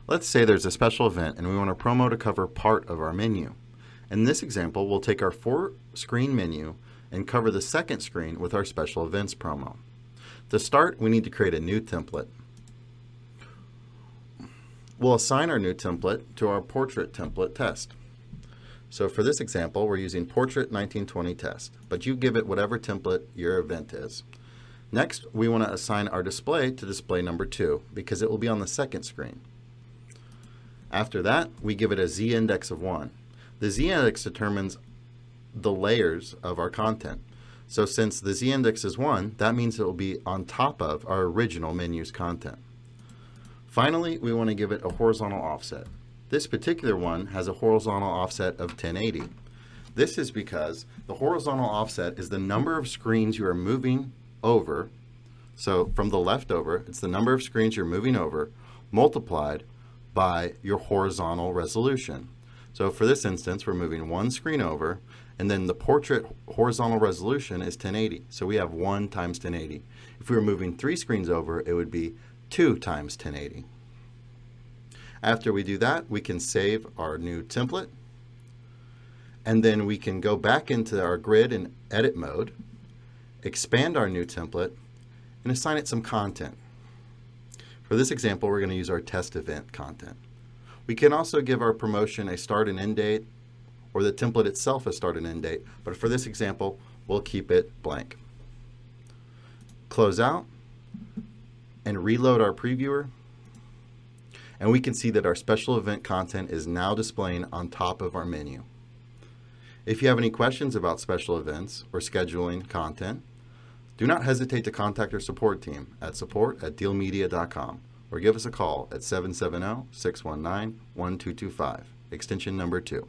Let's say there's a special event and we want a promo to cover part of our menu. In this example, we'll take our 4-screen menu and cover the second screen with our special events promo. To start, we need to create a new template. We'll assign our new template to our portrait template test. So for this example, we're using Portrait 1920 Test, but you give it whatever template your event is. Next, we want to assign our display to display number 2 because it will be on the second screen. After that, we give it a z-index of 1. The z-index determines the layers of our content. So since the z-index is 1, that means it will be on top of our original menu's content. Finally, we want to give it a horizontal offset. This particular one has a horizontal offset of 1080. This is because the horizontal offset is the number of screens you are moving over. So from the left over, it's the number of screens you're moving over multiplied by your horizontal resolution. So for this instance, we're moving 1 screen over, and then the portrait horizontal resolution is 1080. So we have 1 times 1080. If we were moving 3 screens over, it would be 2 times 1080. After we do that, we can save our new template, and then we can go back into our grid in edit mode, expand our new template, and assign it some content. For this example, we're going to use our test event content. We can also give our promotion a start and end date, or the template itself a start and end date, but for this example, we'll keep it blank. Close out and reload our previewer, and we can see that our special event content is now displaying on top of our menu. If you have any questions about special events or scheduling content, do not hesitate to contact our support team at support@dealmedia.com or give us a call at 770-619-1225, extension number 2.